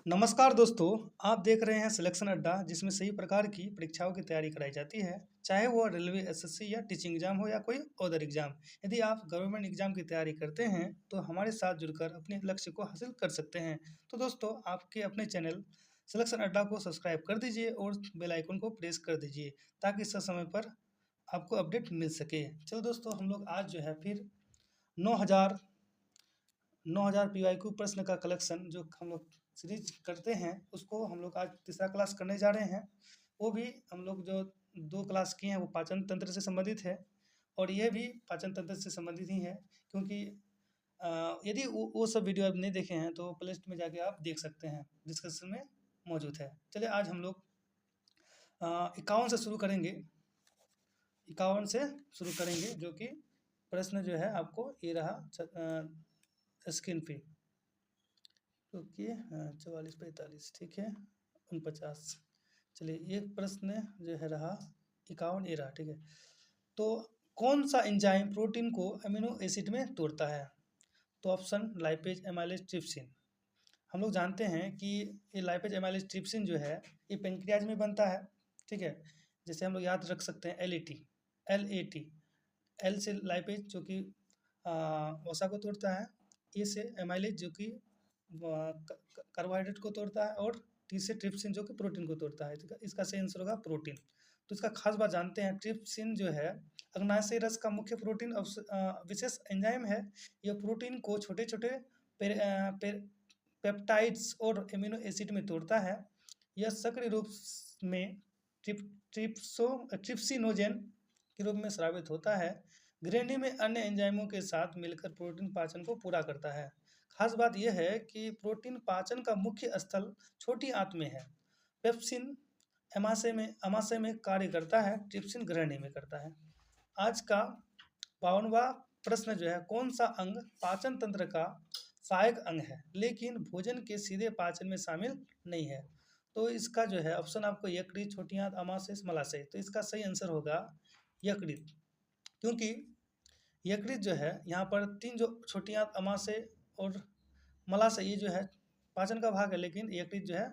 नमस्कार दोस्तों, आप देख रहे हैं सिलेक्शन अड्डा जिसमें सही प्रकार की परीक्षाओं की तैयारी कराई जाती है, चाहे वो रेलवे एसएससी या टीचिंग एग्जाम हो या कोई अदर एग्जाम। यदि आप गवर्नमेंट एग्जाम की तैयारी करते हैं तो हमारे साथ जुड़कर अपने लक्ष्य को हासिल कर सकते हैं। तो दोस्तों, आपके अपने चैनल सिलेक्शन अड्डा को सब्सक्राइब कर दीजिए और बेल आइकन को प्रेस कर दीजिए ताकि समय पर आपको अपडेट मिल सके। चलो दोस्तों, हम लोग आज जो है फिर 9000 9000 पीवाईक्यू प्रश्न का कलेक्शन जो हम लोग सीरीज करते हैं उसको हम लोग आज तीसरा क्लास करने जा रहे हैं। वो भी हम लोग जो 2 क्लास किए हैं वो पाचन तंत्र से संबंधित है और ये भी पाचन तंत्र से संबंधित ही है, क्योंकि यदि वो सब वीडियो आप नहीं देखे हैं तो प्लेलिस्ट में जाके आप देख सकते हैं, डिस्क्रिप्शन में मौजूद है। चलिए आज हम लोग 51 से शुरू करेंगे। 51 से शुरू करेंगे जो कि प्रश्न जो है आपको ये रहा स्क्रीन पे, क्योंकि 44 45 ठीक है 49। चलिए एक प्रश्न जो है रहा 51 ये रहा, ठीक है। तो कौन सा एंजाइम प्रोटीन को अमीनो एसिड में तोड़ता है? तो ऑप्शन लाइपेज, एमाइलेज, ट्रिप्सिन। हम लोग जानते हैं कि ये लाइपेज, एमाइलेज, ट्रिप्सिन जो है ये पेंक्रियाज में बनता है, ठीक है। जैसे हम लोग याद रख सकते हैं एल ए टी। एल से लाइपेज जो कि वसा को तोड़ता है, ए से एमाइलेज जो कि कार्बोहाइड्रेट को तोड़ता है और टी से ट्रिप्सिन जो कि प्रोटीन को तोड़ता है। तो इसका सही आंसर होगा प्रोटीन। तो इसका खास बात जानते हैं, ट्रिप्सिन जो है अग्नाशयी रस का मुख्य प्रोटीन विशेष एंजाइम है। यह प्रोटीन को छोटे छोटे पेप्टाइड्स और एमिनो एसिड में तोड़ता है। यह सक्रिय रूप में ट्रिप्सिनोजेन के रूप में स्रावित होता है। ग्रेनी में अन्य एंजाइमों के साथ मिलकर प्रोटीन पाचन को पूरा करता है। खास बात यह है कि प्रोटीन पाचन का मुख्य स्थल छोटी आंत में है। पेप्सिन अमाशय में कार्य करता है, ट्रिप्सिन ग्रहणी में करता है। आज का 52वां प्रश्न जो है, कौन सा अंग पाचन तंत्र का सहायक अंग है लेकिन भोजन के सीधे पाचन में शामिल नहीं है? तो इसका जो है ऑप्शन आपको यकृत, छोटी आंत, अमाशय, मलाशय। तो इसका सही आंसर होगा यकृत, क्योंकि यकृत जो है यहाँ पर 3 जो छोटी आंत, अमाशय और मलाशय ये जो है पाचन का भाग है, लेकिन यकृत जो है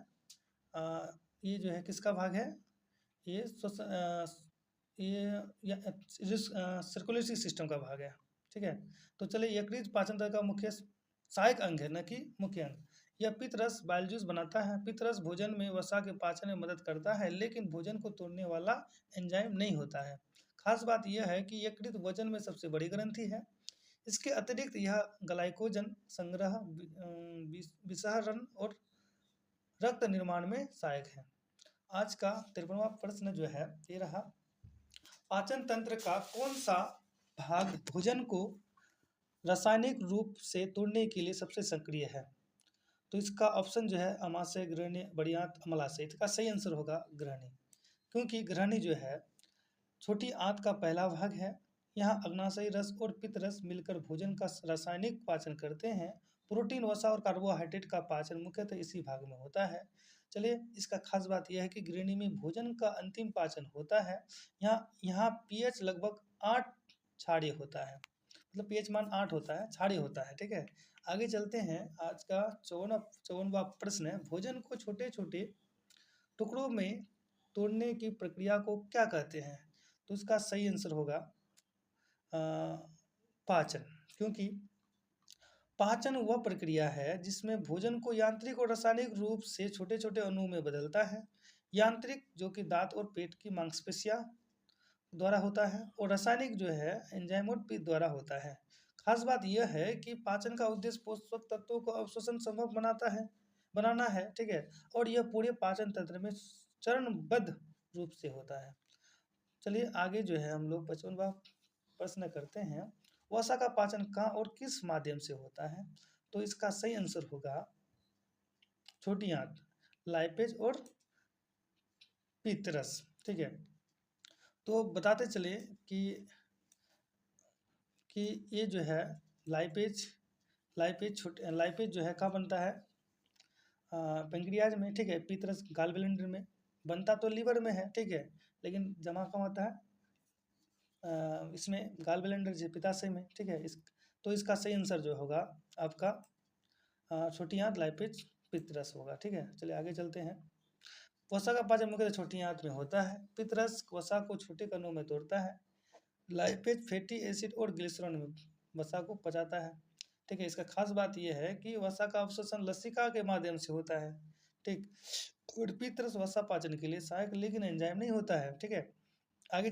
ये जो है किसका भाग है? ये सर्कुलेटरी सिस्टम का भाग है, ठीक है। तो चलिए, यकृत पाचन तंत्र का मुख्य सहायक अंग है, न कि मुख्य अंग। यह पित्तरस बाइल जूस बनाता है। पित्तरस भोजन में वसा के पाचन में मदद करता है, लेकिन भोजन को तोड़ने वाला एंजाइम नहीं होता है। खास बात यह है कि यकृत वजन में सबसे बड़ी ग्रंथि है। इसके अतिरिक्त यह ग्लाइकोजन संग्रह, विसरण और रक्त निर्माण में सहायक है। आज का 53वां प्रश्न जो है ये रहा, पाचन तंत्र का कौन सा भाग भोजन को रासायनिक रूप से तोड़ने के लिए सबसे सक्रिय है? तो इसका ऑप्शन जो है अमाशय, ग्रहणी, बड़ी आंत, मलाशय। इसका सही आंसर होगा ग्रहणी, क्योंकि ग्रहणी जो है छोटी आंत का पहला भाग है। यहाँ अग्नाशयी रस और पित्त रस मिलकर भोजन का रासायनिक पाचन करते हैं। प्रोटीन, वसा और कार्बोहाइड्रेट का पाचन मुख्यतः इसी भाग में होता है। चलिए, इसका खास बात यह है कि ग्रहणी में भोजन का अंतिम पाचन होता है। यहाँ पीएच लगभग 8 क्षारीय होता है, मतलब पीएच मान 8 होता है, क्षारीय होता है, ठीक है। आगे चलते हैं। आज का 54वां प्रश्न है, भोजन को छोटे छोटे टुकड़ों में तोड़ने की प्रक्रिया को क्या कहते हैं? तो इसका सही आंसर होगा पाचन, क्योंकि पाचन वह प्रक्रिया है जिसमें भोजन को यांत्रिक और रासायनिक रूप से छोटे छोटे अणुओं में बदलता है। यांत्रिक जो कि दांत और पेट की मांसपेशियां द्वारा होता है, और रासायनिक जो है एंजाइम और पित्त द्वारा होता है। खास बात यह है कि पाचन का उद्देश्य पोषक तत्वों को अवशोषण संभव बनाना है, ठीक है। और यह पूरे पाचन तंत्र में चरणबद्ध रूप से होता है। चलिए आगे जो है हम लोग 55वां प्रश्न करते हैं, वसा का पाचन कहाँ और किस माध्यम से होता है? तो इसका सही आंसर होगा छोटी आंत, लाइपेज और पित्तरस, ठीक है। तो बताते चले कि ये जो है लाइपेज जो है कहाँ बनता है? पेंक्रियाज में, ठीक है। पित्तरस गाल ब्लैंडर में बनता तो लीवर में है, ठीक है, लेकिन जमा कहाँ होता है? इसमें गाल ब्लैंडर जो पित्ताशय में, ठीक है। तो इसका सही आंसर जो होगा आपका छोटी आंत, लाइपेज, पित्तरस होगा। ठीक है, चलिए आगे चलते हैं। वसा का पाचन मुख्यतः छोटी आंत में होता है। पित्तरस वसा को छोटे कणों में तोड़ता है। लाइपेज फैटी एसिड और ग्लिसरॉल में वसा को पचाता है। ठीक है, इसका खास बात यह है कि वसा का अवशोषण लसिका के माध्यम से होता है। ठीक, और पित्तरस वसा पाचन के लिए सहायक लेकिन एंजाइम नहीं होता है। ठीक है, आगे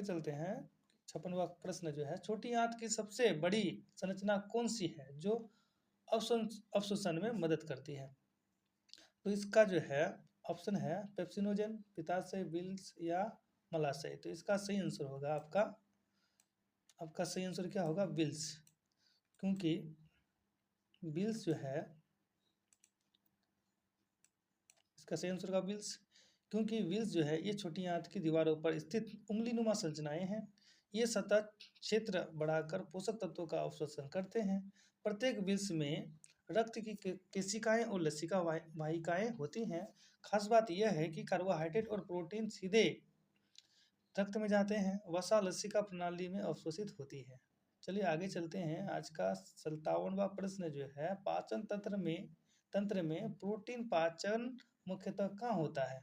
चलते हैं। 56वां प्रश्न जो है, छोटी आंत की सबसे बड़ी संरचना कौन सी है जो अवशोषण में मदद करती है? तो इसका जो है ऑप्शन है पेप्सिनोजेन, पित्ताशय, विल्स या मलाशय। तो इसका सही आंसर होगा आपका सही आंसर क्या होगा? विल्स। क्योंकि विल्स जो है, इसका सही आंसर होगा विल्स, क्योंकि विल्स जो है ये छोटी आंत की दीवारों पर स्थित उंगलीनुमा संरचनाएं हैं। ये सतह क्षेत्र बढ़ाकर पोषक तत्वों का अवशोषण करते हैं। प्रत्येक विल्स में रक्त की केशिकाएं और लसिका वाहिकाएं होती हैं। खास बात यह है कि कार्बोहाइड्रेट और प्रोटीन सीधे रक्त में जाते हैं, वसा लसिका प्रणाली में अवशोषित होती है। चलिए आगे चलते हैं। आज का 57वां प्रश्न जो है, पाचन तंत्र में प्रोटीन पाचन मुख्यतः कहाँ होता है?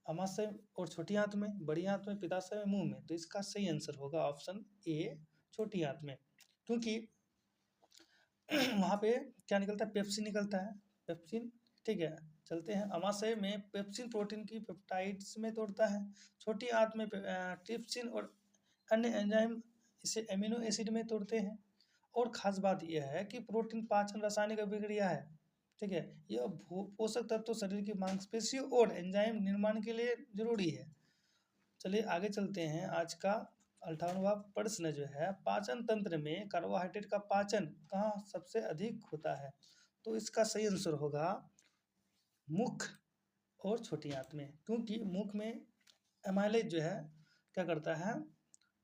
अमाशय और छोटी आंत में, बड़ी आंत में, पित्ताशय में, मुंह में। तो इसका सही आंसर होगा ऑप्शन ए, छोटी आंत में। क्योंकि वहाँ पे क्या निकलता है? पेप्सिन निकलता है, पेप्सिन। ठीक है, चलते हैं। अमाशय में पेप्सिन प्रोटीन की पेप्टाइड्स में तोड़ता है। छोटी आंत में ट्रिप्सिन और अन्य एंजाइम इसे एमिनो एसिड में तोड़ते हैं। और खास बात यह है कि प्रोटीन पाचन रासायनिक अभिक्रिया है। ठीक है, यह पोषक तत्व शरीर की मांसपेशियों और एंजाइम निर्माण के लिए जरूरी है। चलिए आगे चलते हैं। आज का 58वां प्रश्न जो है, पाचन तंत्र में कार्बोहाइड्रेट का पाचन कहाँ सबसे अधिक होता है? तो इसका सही आंसर होगा मुख और छोटी आंत में। क्योंकि मुख में एमाइलेज जो है क्या करता है?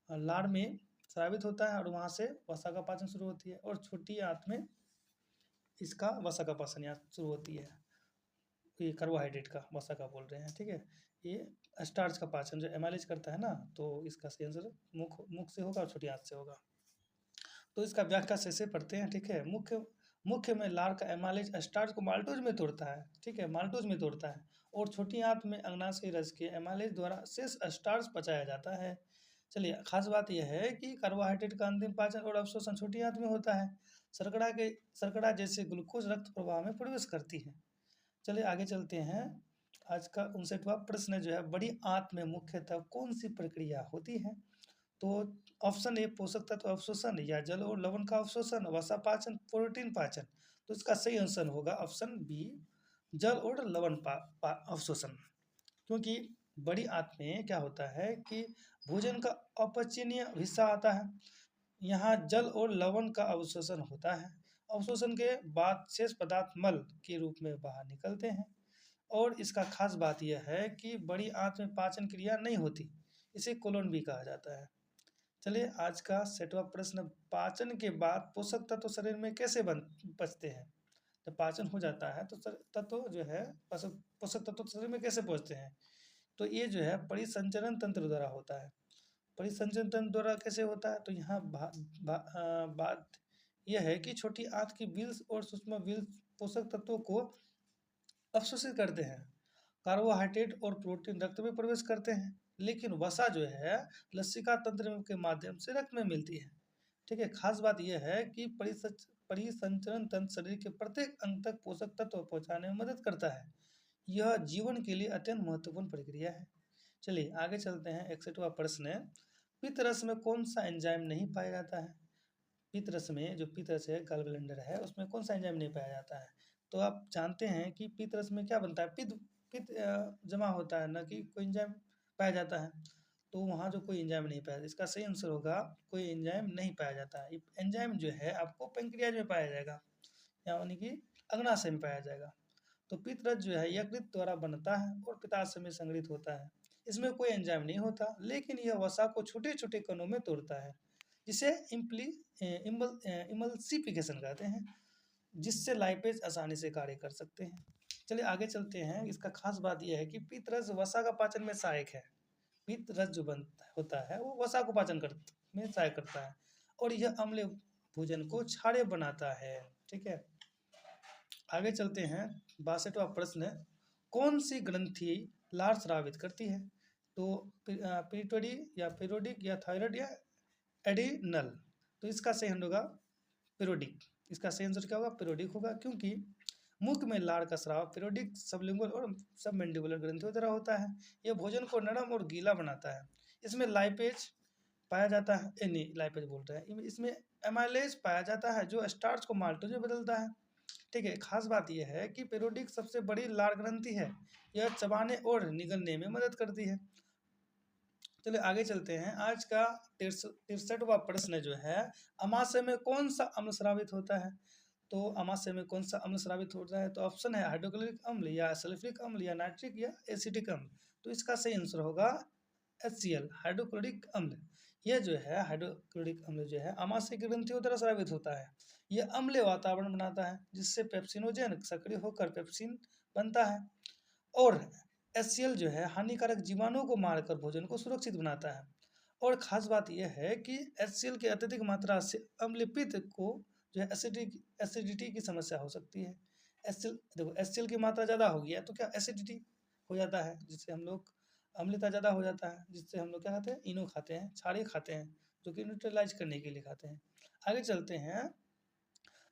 लार में स्रावित होता है और वहाँ से वसा का पाचन शुरू होती है। और छोटी आंत में इसका वसा का पाचन यहाँ शुरू होती है। ये कार्बोहाइड्रेट का, वसा का बोल रहे हैं। ठीक है, ये स्टार्च का पाचन जो एमाइलेज करता है ना, तो इसका सही आंसर मुख से होगा और छोटी आंत से होगा। तो इसका व्याख्या से पढ़ते हैं। ठीक है, मुख्य में लार का एमाइलेज स्टार्च को माल्टोज में तोड़ता है। ठीक है, माल्टोज में तोड़ता है। और छोटी आंत में अग्नाशयी रस के एमाइलेज द्वारा शेष स्टार्च पचाया जाता है। चलिए, खास बात यह है कि कार्बोहाइड्रेट का अंतिम पाचन और अवशोषण छोटी आंत में होता है। शर्करा जैसे ग्लूकोज रक्त प्रवाह में प्रवेश करती है। चलिए आगे चलते हैं। आज का 59वां प्रश्न जो है, बड़ी आंत में मुख्यतः कौन सी प्रक्रिया होती है? तो ऑप्शन ए पोषक तत्व अवशोषण, या जल और लवण का अवशोषण, वसा पाचन, प्रोटीन पाचन। तो इसका सही आंसर होगा ऑप्शन बी, जल और लवण अवशोषण। क्योंकि बड़ी आंत में क्या होता है कि भोजन का अपचयनीय हिस्सा आता है, यहाँ जल और लवण का अवशोषण होता है। अवशोषण के बाद शेष पदार्थ मल के रूप में बाहर निकलते हैं। और इसका खास बात यह है कि बड़ी आंत में पाचन क्रिया नहीं होती, इसे कोलोन भी कहा जाता है। चलिए आज का 60वां प्रश्न, पाचन के बाद पोषक तत्व शरीर में कैसे पचते हैं? जब पाचन हो जाता है तो तत्व जो है पोषक तत्व शरीर में कैसे पहुँचते हैं? तो ये जो है परिसंचरण तंत्र द्वारा होता है। परिसंचरण तंत्र द्वारा कैसे होता है? तो यहाँ बात यह है कि छोटी आंत की विल्स और सूक्ष्म विल्स पोषक तत्वों को अवशोषित करते हैं। कार्बोहाइड्रेट और प्रोटीन रक्त में प्रवेश करते हैं, लेकिन वसा जो है लसिका तंत्र के माध्यम से रक्त में मिलती है। ठीक है, खास बात यह है कि परिसंचरण तंत्र शरीर के प्रत्येक अंग तक पोषक तत्व पहुंचाने में मदद करता है। यह जीवन के लिए अत्यंत महत्वपूर्ण प्रक्रिया है। चलिए आगे चलते हैं। 61वां प्रश्न, पित्तरस में कौन सा एंजाइम नहीं पाया जाता है? पित्तरस में, जो पित्तरस है, गॉल ब्लैंडर है, उसमें कौन सा एंजाइम नहीं पाया जाता है? तो आप जानते हैं कि पित्तरस में क्या बनता है? पित्त जमा होता है, ना कि कोई एंजाइम पाया जाता है। तो वहाँ जो कोई एंजाइम नहीं पाया, इसका सही आंसर होगा कोई एंजाइम नहीं पाया जाता है। एंजाइम जो है आपको पेंक्रियाज में पाया जाएगा, यानी कि अग्नाशय में पाया जाएगा। तो पित्तरस जो है यकृत द्वारा बनता है और पित्ताशय में संग्रहित होता है। इसमें कोई एंजाइम नहीं होता, लेकिन यह वसा को छोटे छोटे कणों में तोड़ता है, जिसे इमल्सिफिकेशन कहते हैं, जिससे लाइपेज आसानी से कार्य कर सकते हैं। चलिए आगे चलते हैं। इसका खास बात यह है कि पित्तरस वसा का पाचन में सहायक है। पित्तरस जो होता है वो वसा को पाचन में सहायक करता है, और यह अम्लीय भोजन को क्षारीय बनाता है। ठीक है, आगे चलते हैं। 62वां प्रश्न, कौन सी ग्रंथि लार स्रावित करती है? तो पिट्यूटरी या पीरियोडिक या थायराइड या एडिनल। तो इसका सही आंसर होगा पीरियोडिक। इसका सही आंसर क्या होगा? पीरियोडिक होगा, क्योंकि मुख में लार का स्राव पीरियोडिक सबलिंगुअल और सबमेंडिबुलर ग्रंथियों द्वारा होता है। यह भोजन को नरम और गीला बनाता है। इसमें लाइपेज पाया जाता है, नहीं लाइपेज बोल रहे हैं, इसमें एमाइलेज पाया जाता है जो स्टार्च को माल्टोज में बदलता है। ठीक है, खास बात यह है कि पीरियोडिक सबसे बड़ी लार ग्रंथि है। यह चबाने और निगलने में मदद करती है। चलिए आगे चलते हैं। आज का 63वां प्रश्न जो है, अमाशय में कौन सा अम्ल स्रावित होता है? तो अमाशय में कौन सा अम्ल स्रावित होता है? तो ऑप्शन है हाइड्रोक्लोरिक अम्ल या सल्फ्यूरिक अम्ल या नाइट्रिक या एसिटिक अम्ल। तो इसका सही आंसर होगा HCl, हाइड्रोक्लोरिक अम्ल। यह जो है हाइड्रोक्लोरिक अम्ल जो है अमाशय की ग्रंथियों द्वारा स्रावित होता है। यह अम्लीय वातावरण बनाता है, जिससे पेप्सिनोजेन सक्रिय होकर पेप्सिन बनता है। और HCl जो है हानिकारक जीवाणुओं को मारकर भोजन को सुरक्षित बनाता है। और खास बात यह है कि HCl की अत्यधिक मात्रा से अम्लीय पित्त को जो है एसिडिटी की समस्या हो सकती है। HCl देखो, HCl की मात्रा ज़्यादा हो गया तो क्या एसिडिटी हो जाता है, जिससे हम लोग अम्लता ज़्यादा हो जाता है, जिससे हम लोग क्या खाते हैं? इनो खाते हैं, क्षारीय खाते हैं, जो कि न्यूट्रलाइज करने के लिए खाते हैं। आगे चलते हैं।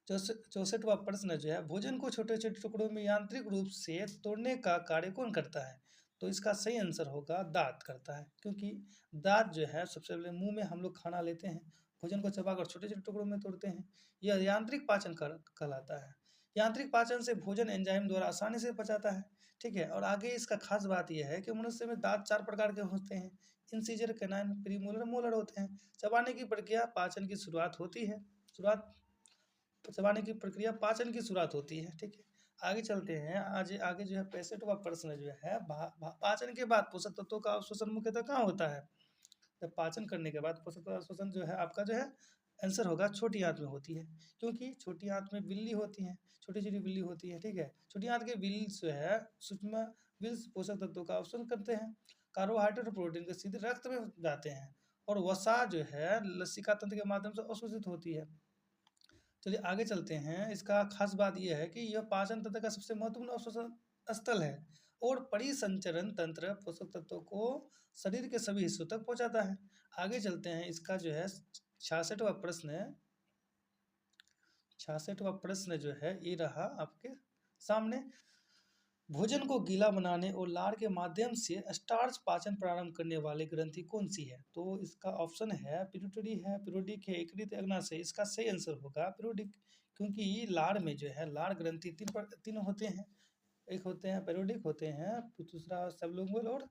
64वां प्रश्न जो है, भोजन को छोटे छोटे टुकड़ों में यांत्रिक रूप से तोड़ने का कार्य कौन करता है? तो इसका सही आंसर होगा दांत करता है, क्योंकि दांत जो है सबसे पहले मुंह में हम लोग खाना लेते हैं, भोजन को चबाकर छोटे छोटे टुकड़ों में तोड़ते हैं। यह यांत्रिक पाचन कहलाता है। यांत्रिक पाचन से भोजन एंजाइम द्वारा आसानी से पचाता है। ठीक है, और आगे इसका खास बात यह है कि मनुष्य में दांत 4 प्रकार के होते हैं। इंसीजर, कैनाइन, प्रीमोलर, मोलर होते हैं। चबाने की प्रक्रिया पाचन की शुरुआत होती है। चबाने की प्रक्रिया पाचन की शुरुआत होती है। ठीक है, आगे चलते हैं। आज आगे जो है 65वां प्रश्न जो है, पाचन के बाद पोषक तत्वों का अवशोषण मुख्यतः कहाँ होता है? जब पाचन करने के बाद पोषक तत्व अवशोषण जो है आपका जो है आंसर होगा छोटी आंत में होती है, क्योंकि छोटी आंत में बिल्ली होती है, छोटी छोटी बिल्ली होती है। ठीक है, छोटी आंत के बिल्स जो है सूक्ष्म बिल्स पोषक तत्वों का अवशोषण करते हैं। कार्बोहाइड्रेट और प्रोटीन के सीधे रक्त में जाते हैं, और वसा जो है लसिका तंत्र के माध्यम से अवशोषित होती है। चलिए आगे चलते हैं। इसका खास बात यह है कि यह पाचन तंत्र का सबसे महत्वपूर्ण अवशोषण स्थल है, और परिसंचरण तंत्र पोषक तत्वों को शरीर के सभी हिस्सों तक पहुंचाता है। आगे चलते हैं। इसका जो है 66वां प्रश्न जो है ये रहा आपके सामने। भोजन को गीला बनाने और लार के माध्यम से स्टार्च पाचन प्रारंभ करने वाली ग्रंथि कौन सी है? तो इसका ऑप्शन है पिट्यूटरी है, पीरियोडिक है, यकृत, अग्नाशय। इसका सही आंसर होगा पीरियोडिक, क्योंकि लार में जो है लार ग्रंथि तीन होते हैं। एक होते हैं पीरियोडिक होते हैं, दूसरा सबलिंगुअल और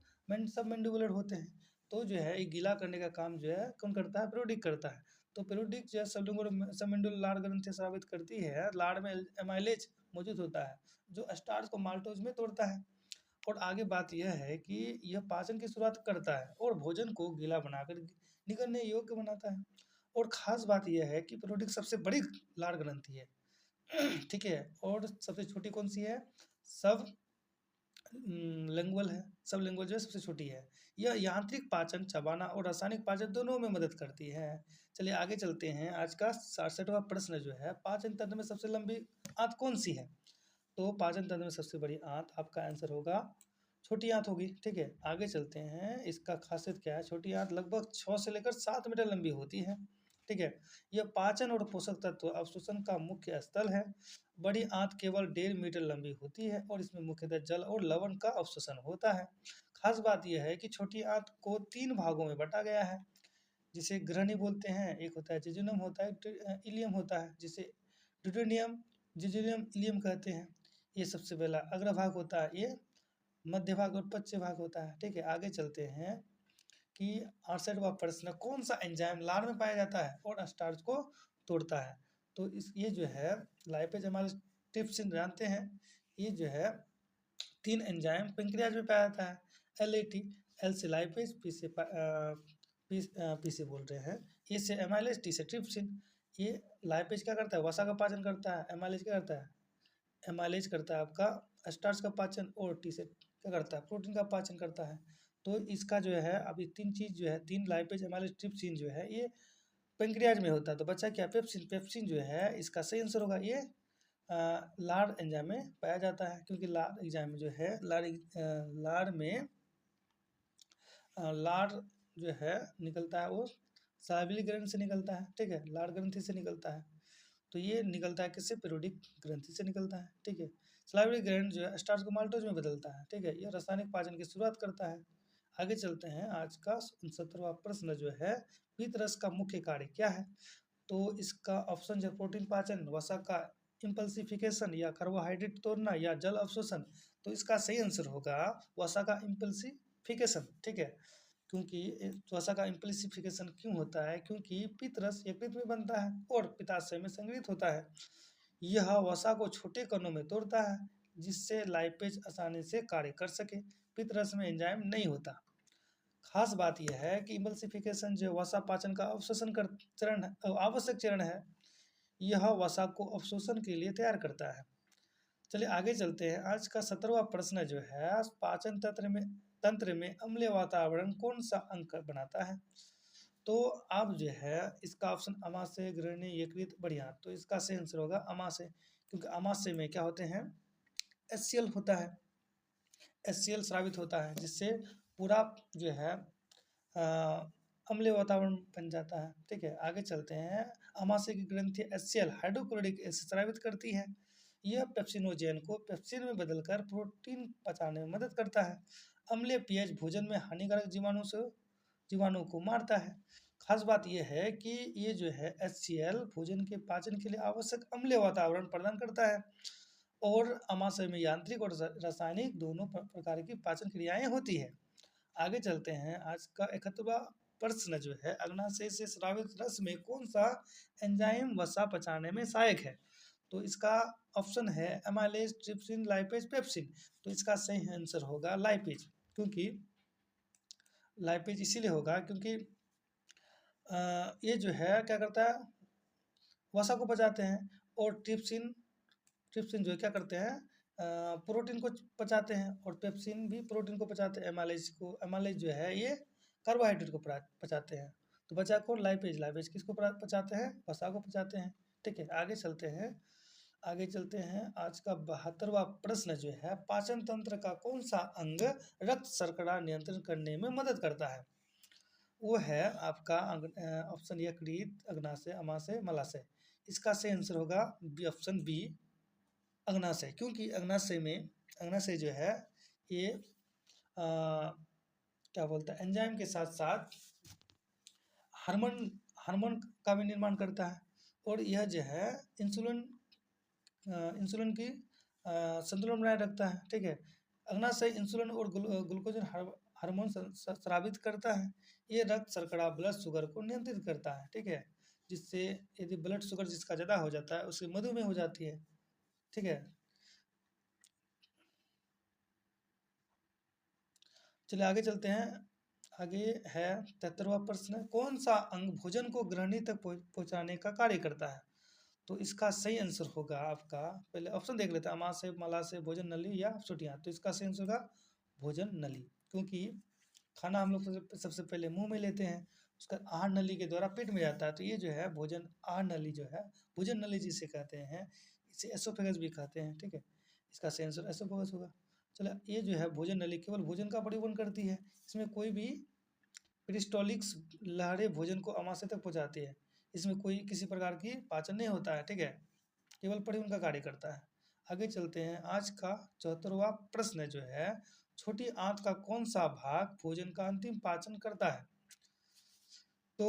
सबमेंडिबुलर होते हैं। तो जो है ये गीला करने का काम जो है कौन करता है? पीरियोडिक करता है। तो पीरियोडिक जो है सबलिंगुअल सबमेंडिबुलर लार ग्रंथि स्रावित करती है। लार में एमाइलेज मौजूद होता है, जो स्टार्च को माल्टोज में तोड़ता है। और आगे बात यह है कि यह पाचन की शुरुआत करता है और भोजन को गीला बनाकर निगलने योग्य बनाता है। और खास बात यह है कि पीरियोडिक सबसे बड़ी लार ग्रंथि है। ठीक है, और सबसे छोटी कौन सी है? सब लिंगुअल है। सब लिंगुअल जो है सबसे छोटी है। यह यांत्रिक पाचन, चबाना और रासायनिक पाचन दोनों में मदद करती है। चलिए आगे चलते हैं। आज का 67वां प्रश्न जो है, पाचन तंत्र में सबसे लंबी आंत कौन सी है? तो पाचन तंत्र में सबसे बड़ी आंत आपका आंसर होगा छोटी आंत होगी। ठीक है, आगे चलते हैं। इसका खासियत क्या है? छोटी आंत लगभग 6 से लेकर 7 मीटर लंबी होती है। ठीक है, यह पाचन और पोषक तत्व अवशोषण का मुख्य स्थल है। बड़ी आंत केवल 1.5 मीटर लंबी होती है, और इसमें मुख्यतः जल और लवण का अवशोषण होता है। खास बात यह है कि छोटी आंत को 3 भागों में बांटा गया है, जिसे ग्रहणी बोलते हैं। एक होता है जिजुनम, होता है इलियम होता है, जिसे ड्यूटेनियम, जिजुनियम, इलियम कहते हैं। ये सबसे पहला अग्रभाग होता है, ये मध्य भाग और पश्चिम भाग होता है। ठीक है, आगे चलते हैं कि 68वां प्रश्न, कौन सा एंजाइम लार में पाया जाता है और स्टार्च को तोड़ता है? तो ये जो है लाइपेज एमाइलेज ट्रिप्सिन जानते हैं। ये जो है 3 एंजाइम पेंक्रियाज में पाया जाता है। LAT, L से लाइपेज, पी से बोल रहे हैं, ए से एमाइलेज, टी से ट्रिप्सिन। ये लाइपेज क्या करता है? वसा का पाचन करता है। एमाइलेज क्या करता है? एमाइलेज करता है आपका स्टार्च का पाचन, और टी से क्या करता है? प्रोटीन का पाचन करता है। तो इसका जो है अभी 3 चीज़ जो है, 3 लाइपेज, एमाइलेज, ट्रिप्सिन जो है ये पेंक्रियाज में होता है। तो बचा क्या? पेप्सिन। पेप्सिन जो है इसका सही आंसर होगा ये लार एंजाइम में पाया जाता है, क्योंकि लार एंजाइम जो है लार में लार जो है निकलता है वो साइलिक ग्रंथि से निकलता है, ठीक है, लार ग्रंथि से निकलता है। तो ये निकलता है किससे? पीरियोडिक ग्रंथि से निकलता है, ठीक है। स्लाइवरी ग्रैंड जो है स्टार्च को माल्टोज में बदलता है, ठीक है, यह रासायनिक पाचन की शुरुआत करता है। आगे चलते हैं, आज का 69वां प्रश्न जो है, पीत रस का मुख्य कार्य क्या है? तो इसका ऑप्शन जो प्रोटीन पाचन, वसा का इम्पल्सिफिकेशन या कार्बोहाइड्रेट तोड़ना या जल अवशोषण। तो इसका सही आंसर होगा वसा का इम्पल्सिफिकेशन, ठीक है। क्योंकि वसा का इम्पल्सिफिकेशन क्यों होता है? क्योंकि पित्त रस यकृत में बनता है और पित्ताशय में संग्रहित होता है। यह वसा को छोटे कणों में तोड़ता है, जिससे लाइपेज आसानी से कार्य कर सके। पित्त रस में एंजाइम नहीं होता। खास बात यह है कि इम्पल्सिफिकेशन जो वसा पाचन का अवशोषण कर चरण आवश्यक चरण है, यह वसा को अवशोषण के लिए तैयार करता है। चलिए आगे चलते हैं, आज का 17वां प्रश्न जो है, पाचन तंत्र में अम्लीय वातावरण कौन सा अंग बनाता है? तो आप जो है इसका ऑप्शन अमाशय, घृणी, यकृत, बढ़िया। तो इसका सही आंसर होगा अमाशय, क्योंकि अमाशय में क्या होते हैं? HCl होता है, HCl स्रावित होता है, जिससे पूरा जो है अम्लीय वातावरण बन जाता है, ठीक है। आगे चलते हैं, अमाशय की ग्रंथि HCl हाइड्रोक्लोरिक एसिड स्रावित करती है। यह पेप्सिनोजेन को पेप्सिन में बदलकर प्रोटीन पचाने में मदद करता है। अम्लीय पीएच भोजन में हानिकारक जीवाणु को मारता है। खास बात यह है कि ये जो है HCl भोजन के पाचन के लिए आवश्यक अम्लीय वातावरण प्रदान करता है, और अमाशय में यांत्रिक और रासायनिक दोनों प्रकार की पाचन क्रियाएं होती है। आगे चलते हैं, आज का 71वां प्रश्न जो है, अग्नाशय से स्रावित रस में कौन सा एंजाइम वसा पचाने में सहायक है? तो इसका ऑप्शन है एमाइलेज, ट्रिप्सिन, लाइपेज, पेप्सिन। तो इसका सही आंसर होगा लाइपेज, क्योंकि लाइपेज इसीलिए होगा क्योंकि ये जो है क्या करता है? वसा को पचाते हैं। और ट्रिप्सिन ट्रिप्सिन जो है क्या करते हैं? प्रोटीन को पचाते हैं। और पेप्सिन भी प्रोटीन को पचाते हैं। एमाइलेज जो है ये कार्बोहाइड्रेट को पचाते हैं। तो बचा कौन? लाइपेज। लाइपेज किसको पचाते हैं? वसा को पचाते हैं, ठीक है। आगे चलते हैं, आज का 72वां प्रश्न जो है, पाचन तंत्र का कौन सा अंग रक्त शर्करा नियंत्रण करने में मदद करता है? वो है आपका ऑप्शन यकृत, अग्नाशय, अमाशय, मलाशय। इसका सही आंसर होगा ऑप्शन बी, अग्नाशय, क्योंकि अग्नाशय जो है ये क्या बोलता है, एंजाइम के साथ साथ हार्मोन का भी निर्माण करता है, और यह जो है इंसुलिन की संतुलन बनाए रखता है, ठीक है। अग्नाशय इंसुलिन और ग्लूकोजन हार्मोन स्रावित करता है। ये रक्त शर्करा, ब्लड शुगर को नियंत्रित करता है, ठीक है, जिससे यदि ब्लड शुगर जिसका ज़्यादा हो जाता है उसकी मधुमेह हो जाती है, ठीक है। चलिए आगे चलते हैं, आगे है 73वां प्रश्न, कौन सा अंग भोजन को ग्रहणी तक पहुंचाने का कार्य करता है? तो इसका सही आंसर होगा आपका, पहले ऑप्शन देख लेते हैं, अमाशय, मलाशय, भोजन नली या सुटियाँ। तो इसका सही आंसर होगा भोजन नली, क्योंकि खाना हम लोग सबसे पहले मुंह में लेते हैं, उसका आहार नली के द्वारा पेट में जाता है। तो ये जो है भोजन आहार नली जो है, भोजन नली जिसे कहते हैं, इसे एसोफेगस भी कहते हैं, ठीक है। इसका सही आंसर एसोफेगस होगा। चलो, ये जो है भोजन नली केवल भोजन का परिवहन करती है, इसमें कोई भी पेरिस्टोलिक्स लहरें भोजन को अमाशय तक पहुंचाती है। इसमें कोई किसी प्रकार की पाचन नहीं होता है, ठीक है, केवल परिवहन का कार्य करता है। आगे चलते हैं, आज का 74वां प्रश्न जो है, छोटी आंत का कौन सा भाग भोजन का अंतिम पाचन करता है? तो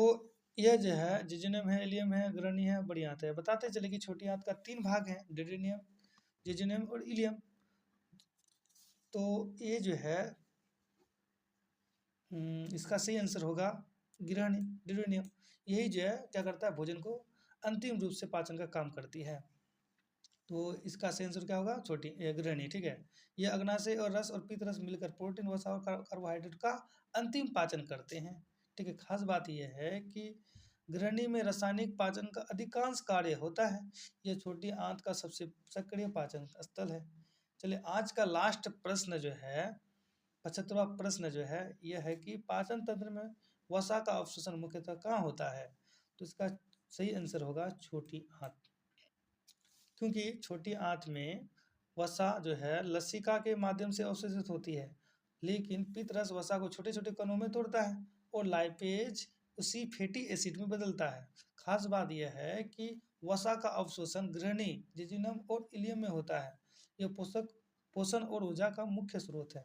यह जो है जिजेनियम है, इलियम है, ग्रनी है, बड़ी आंत है। बताते चले कि छोटी आंत का 3 भाग है, डिडेनियम, जिजेनियम और इलियम। तो ये जो है इसका सही आंसर होगा गिरहनी, डिडोनियम। यही जो है क्या करता है? भोजन को अंतिम रूप से पाचन का काम करती है। तो इसका सही आंसर क्या होगा? छोटी गिरहनी, ठीक है। यह अग्नाशय और रस और पित्त रस मिलकर प्रोटीन, वसा और कार्बोहाइड्रेट का अंतिम पाचन करते हैं, ठीक है। खास बात यह है कि गृहिणी में रासायनिक पाचन का अधिकांश कार्य होता है। यह छोटी आंत का सबसे सक्रिय पाचन स्थल है। चलिए, आज का लास्ट प्रश्न जो है, 75वां प्रश्न जो है, यह है कि पाचन तंत्र में वसा का अवशोषण मुख्यतः कहाँ होता है? तो इसका सही आंसर होगा छोटी आंत। क्योंकि छोटी आंत में वसा जो है लसिका के माध्यम से अवशोषित होती है, लेकिन पित्तरस वसा को छोटे छोटे कणों में तोड़ता है और लाइपेज उसी फैटी एसिड में बदलता है। खास बात यह है कि वसा का अवशोषण ग्रहणी जिजिनम और इलियम में होता है। यह पोषण और ऊर्जा का मुख्य स्रोत है।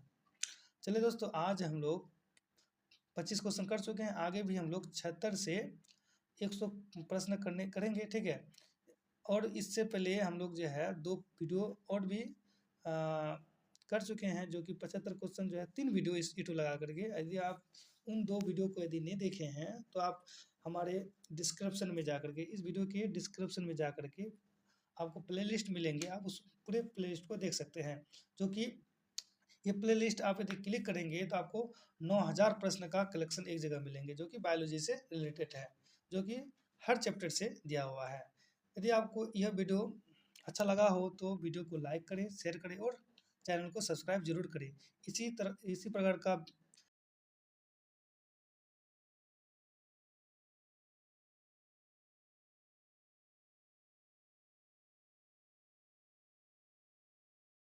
चलिए दोस्तों, आज हम लोग 25 क्वेश्चन कर चुके हैं, आगे भी हम लोग 76 से 100 प्रश्न करेंगे, ठीक है। और इससे पहले हम लोग जो है 2 वीडियो और भी कर चुके हैं, जो कि 75 क्वेश्चन जो है 3 वीडियो इस यूट्यूब लगा करके। यदि आप उन 2 वीडियो को यदि नहीं देखे हैं तो आप हमारे डिस्क्रिप्शन में जा करके, इस वीडियो के डिस्क्रिप्शन में जा करके आपको प्लेलिस्ट मिलेंगे, आप उस पूरे प्लेलिस्ट को देख सकते हैं। जो कि ये प्लेलिस्ट आप यदि क्लिक करेंगे तो आपको 9000 प्रश्न का कलेक्शन एक जगह मिलेंगे, जो कि बायोलॉजी से रिलेटेड है, जो कि हर चैप्टर से दिया हुआ है। यदि आपको यह वीडियो अच्छा लगा हो तो वीडियो को लाइक करें, शेयर करें और चैनल को सब्सक्राइब जरूर करें। इसी प्रकार का